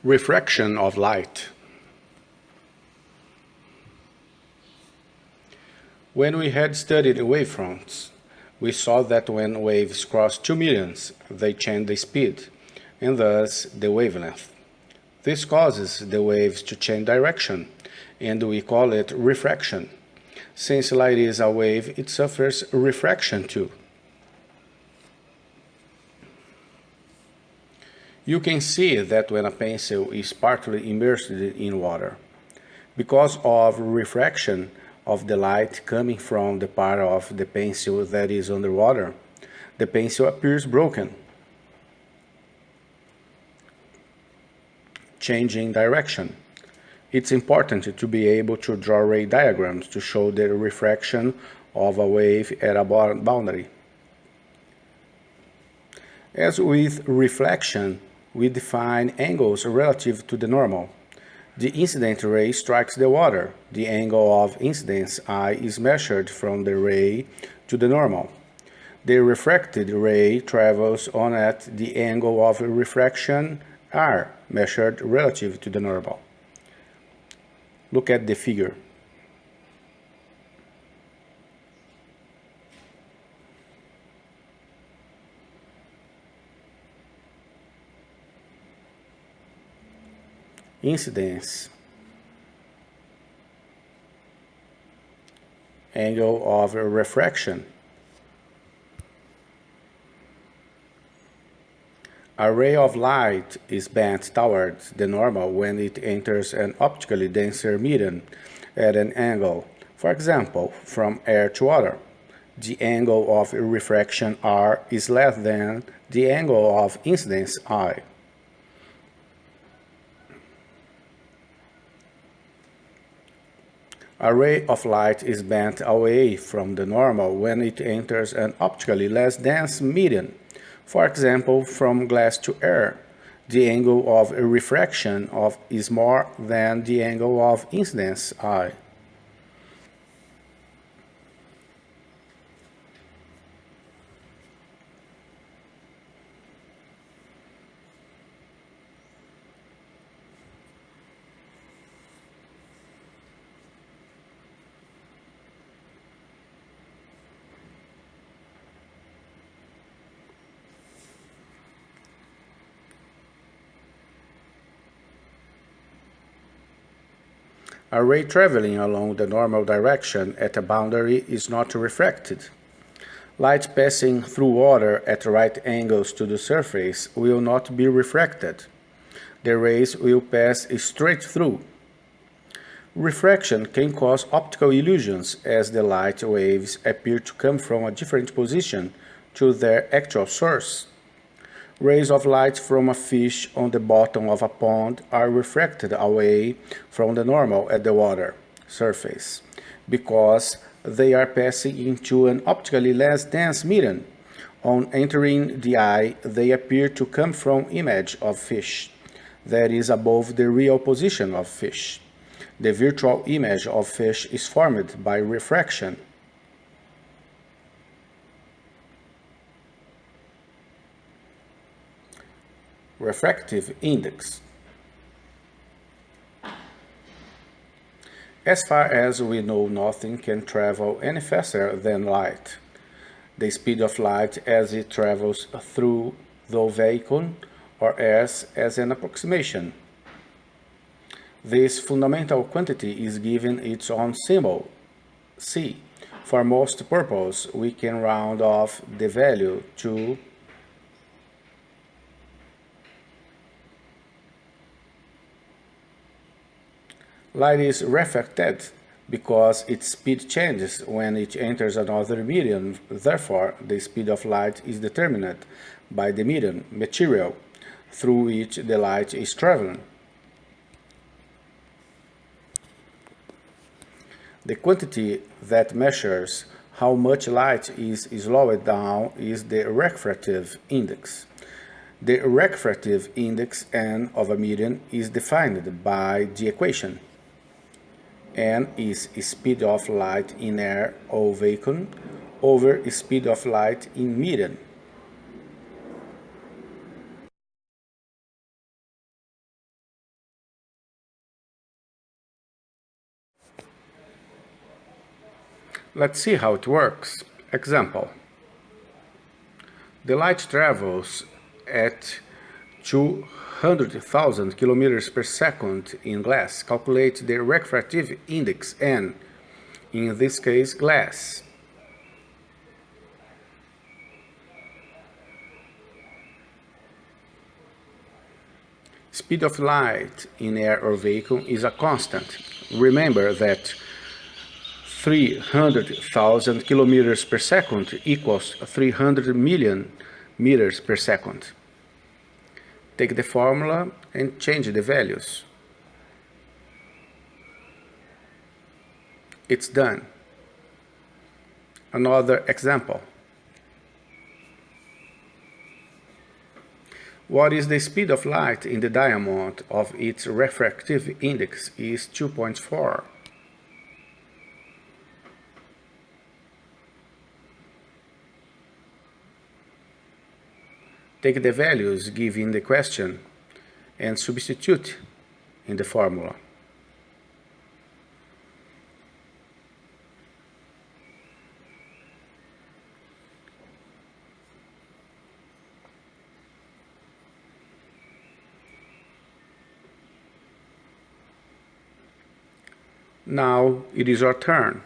Refraction of light. When we had studied wavefronts, we saw that when waves cross 2 millions, they change the speed, and thus the wavelength. This causes the waves to change direction, and we call it refraction. Since light is a wave, it suffers refraction too. You can see that when a pencil is partly immersed in water. Because of refraction of the light coming from the part of the pencil that is underwater, the pencil appears broken, changing direction. It's important to be able to draw ray diagrams to show the refraction of a wave at a boundary. As with reflection, we define angles relative to the normal. The incident ray strikes the water. The angle of incidence I is measured from the ray to the normal. The refracted ray travels on at the angle of refraction R, measured relative to the normal. Look at the figure. Incidence, angle of refraction. A ray of light is bent towards the normal when it enters an optically denser medium at an angle, for example, from air to water. The angle of refraction R is less than the angle of incidence I. A ray of light is bent away from the normal when it enters an optically less dense medium, for example, from glass to air. The angle of refraction is more than the angle of incidence I. A ray traveling along the normal direction at a boundary is not refracted. Light passing through water at right angles to the surface will not be refracted. The rays will pass straight through. Refraction can cause optical illusions as the light waves appear to come from a different position to their actual source. Rays of light from a fish on the bottom of a pond are refracted away from the normal at the water surface because they are passing into an optically less dense medium. On entering the eye, they appear to come from image of fish that is above the real position of fish. The virtual image of fish is formed by refraction. Refractive Index. As far as we know, nothing can travel any faster than light. The speed of light as it travels through the vacuum, or S as an approximation. This fundamental quantity is given its own symbol, c. For most purposes, we can round off the value to light is refracted because its speed changes when it enters another medium. Therefore, the speed of light is determined by the medium, material, through which the light is traveling. The quantity that measures how much light is slowed down is the refractive index. The refractive index N of a medium is defined by the equation. N is speed of light in air or vacuum over speed of light in medium. Let's see how it works. Example. The light travels at 200,000 kilometers per second in glass. Calculate the refractive index N, in this case glass. Speed of light in air or vehicle is a constant. Remember that 300,000 kilometers per second equals 300 million meters per second. Take the formula and change the values. It's done. Another example. What is the speed of light in the diamond of its refractive index is 2.4. Take the values given in the question and substitute in the formula. Now it is your turn.